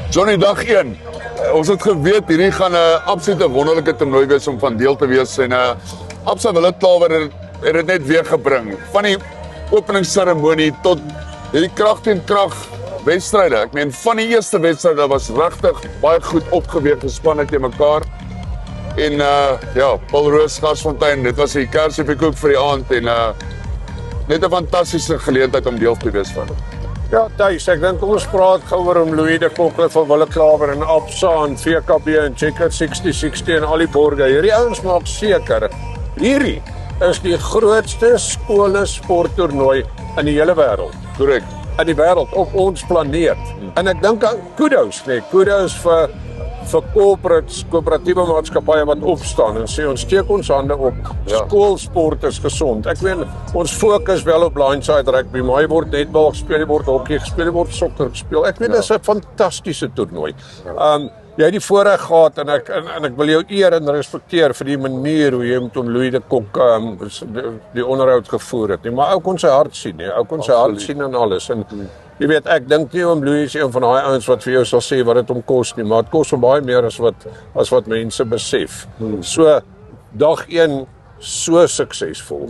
Johnny, dag 1. Ons het geweet hierdie gaan 'n absolute wonderlike toernooi wees om van deel te wees en Absa Wille Klawer het dit net weer gebring. Van die openingsseremonie tot hierdie krag teen krag wedstryde. Ek meen van die eerste wedstryde was regtig baie goed opgeweeg gespanne teen mekaar. En ja, Paul Roos, Garsfontein, dit was die kers op die koek vir die aand en net 'n fantastiese geleentheid om deel te wees van. Ja, Thijs, ek dink ons praat gou oor om Louis de Kock van Wille Klawer en Absa en VKB en Checker 6060 en al die borge. Hierdie ouens maak seker, hierdie is die grootste skole sporttoernooi in die hele wêreld. Korrek. In die wêreld, op ons planeet. En ek dink kudos vir koöperatiewe maatskappye wat opstaan en sê ons steek ons hande op. Skoolsport is gesond. Ek weet ons fokus wel op blindside rugby, maar hy word netbal gespeel, word hokkie gespeel, word sokker gespeel. Ek weet dis 'n fantastiese toernooi. Jy het die voorreg gehad en ek wil jou eer en respekteer vir die manier hoe jy met Louis de Kock die onderhoud gevoer het. Maar ou kon sy hart sien, ou kon sy hart sien en alles. En jy weet, ek dink nie om Louis is een van daai ouens wat vir jou sal sê wat dit hom kos nie, maar dit kos hom baie meer as wat mense besef. So dag 1 so suksesvol.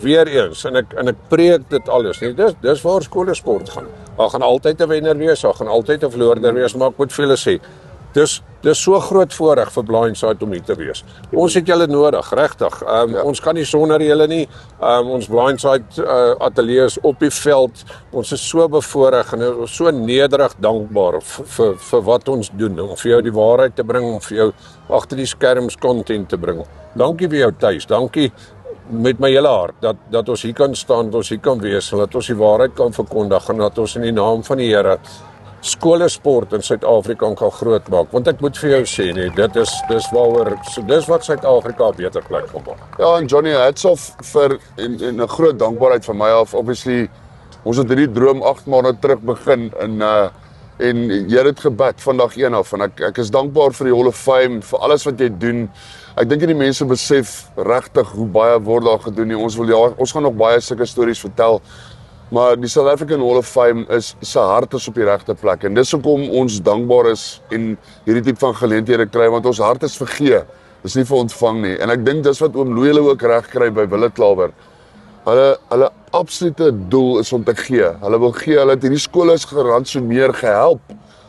Weer eens en ek preek dit alles nie. Dis waar skole sport gaan. Daar gaan altyd 'n wenner wees, daar gaan altyd 'n verloorder wees, maar ek moet vir julle sê, dis so groot voorreg vir Blindside om hier te wees. Ons het julle nodig, regtig. Ons kan nie sonder julle nie. Ons Blindside ateljee's op die veld. Ons is so bevoorreg en so nederig dankbaar vir wat ons doen, om vir jou die waarheid te bring, om vir jou agter die skerms content te bring. Dankie vir jou, Thijs. Dankie met my hele hart dat ons hier kan staan, dat ons hier kan wees, en dat ons die waarheid kan verkondig en dat ons in die naam van die Here skolesport in Suid-Afrika kan groot maak. Want ek moet vir jou sê, nee, dis wat Suid-Afrika 'n beter plek gaan maak. Ja, en Johnny, hats off vir en 'n groot dankbaarheid van my af. Obviously, ons het hierdie droom 8 maande terug begin en jy het dit gebak van dag 1 af en ek is dankbaar vir die Hall of Fame, vir alles wat jy doen. Ek dink die mense besef regtig hoe baie word daar gedoen nie. Ons gaan nog baie sulke stories vertel. Maar die South African Hall of Fame sy hart is op die regte plek en dis hoekom ons dankbaar is en hierdie tipe van geleenthede kry, want ons hart is vergee. Dis nie vir ontvang nie. En ek dink dis wat oom Louis hulle ook reg kry by Wille Klawer. Hulle absolute doel is om te gee. Hulle wil gee, hulle het hierdie skole is geransoneer gehelp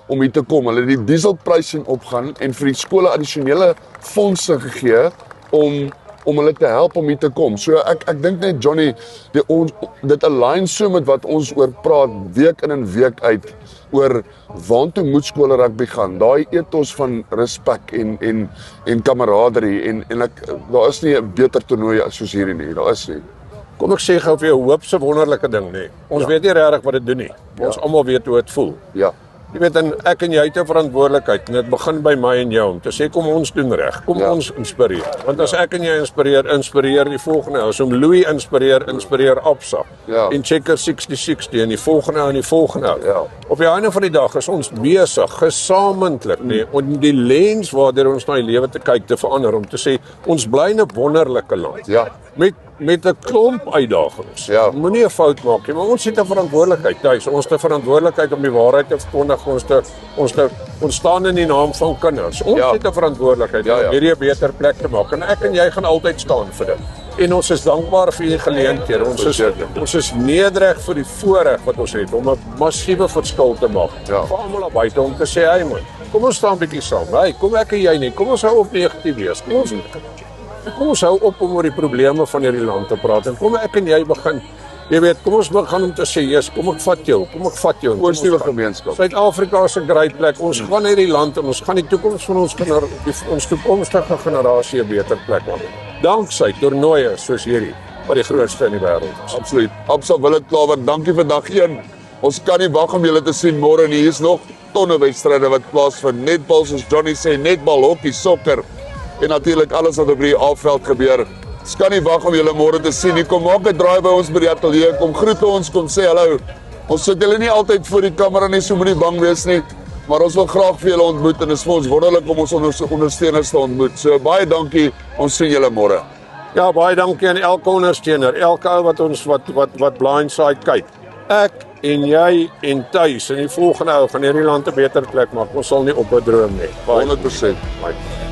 om hier te kom. Hulle het die dieselprys sien opgaan en vir die skole addisionele fondse gegee om hulle te help om hier te kom. So ek dink net Johnny, dit align so met wat ons oor praat week in en week uit oor waantoe moet skole rugby gaan. Daai ethos van respek en kameraderie en daar is nie 'n beter toernooi soos hierdie nie. Daar is nie. Kom ek sê gou vir jou hoop se wonderlike ding nie. Ons weet nie regtig wat dit doen nie. Ons almal weet hoe dit voel. Ja. Jy weet, en ek en jy het 'n verantwoordelikheid en dit begin by my en jou om te sê kom ons doen reg, kom ons inspireer. Want as ek en jy inspireer die volgende ou. As om Louis inspireer Absa. En Checker 6060 en die volgende ou en die volgende ou. Ja. Op die einde van die dag is ons besig gesamentlik om die lens waardeur ons na die lewe te kyk te verander, om te sê ons bly in 'n wonderlike land. Ja. Met 'n klomp uitdagings. Ja. Moenie 'n fout maak nie, maar ons het 'n verantwoordelikheid. Tuis, ons het 'n verantwoordelikheid om die waarheid te verkondig. Ons staan in die naam van kinders. Ons het 'n verantwoordelikheid om hierdie 'n beter plek te maak. En ek en jy gaan altyd staan vir dit. En ons is dankbaar vir die geleenthede. Ons is nederig vir die voorreg wat ons het om 'n massiewe verskil te maak. Vir almal daar buite om te sê, hey man, kom ons staan 'n bietjie saam. Hey, kom ek en jy nie. Kom ons hou op negatief wees. Kom ons hou op om oor die probleme van hierdie land te praat en kom ek en jy begin. Jy weet, kom ons begin om te sê, "Jesus, kom ek vat jou." Ons nuwe gemeenskap. Suid-Afrika is 'n great plek. Ons gaan hierdie land en ons gaan die toekoms van ons toekomstige generasie 'n beter plek maak. Danksy toernooie soos hierdie, wat die grootste in die wêreld is. Absoluut. Absa Wille Klawer, dankie vir dag 1. Ons kan nie wag om julle te sien môre nie. Hier is nog tonne wedstryde wat plaasvind. Netbal soos Johnny sê, netbal, hokkie, sokker. En natuurlik alles wat op die A-veld gebeur. Ons kan nie wag om julle môre te sien nie. Kom maak 'n draai by ons by die ateljee. Kom groet ons, kom sê hallo. Ons sit julle nie altyd voor die kamera nie, so moenie bang wees nie. Maar ons wil graag vir julle ontmoet en dit is vir ons wonderlik om ons ondersteuners te ontmoet. So baie dankie. Ons sien julle môre. Ja, baie dankie aan elke ondersteuner, elke ou wat ons wat Blindside kyk. Ek en jy en tuis in die volgende ou gaan hierdie land 'n beter plek maak. Ons sal nie ophou droom nie. Baie 100%. baie.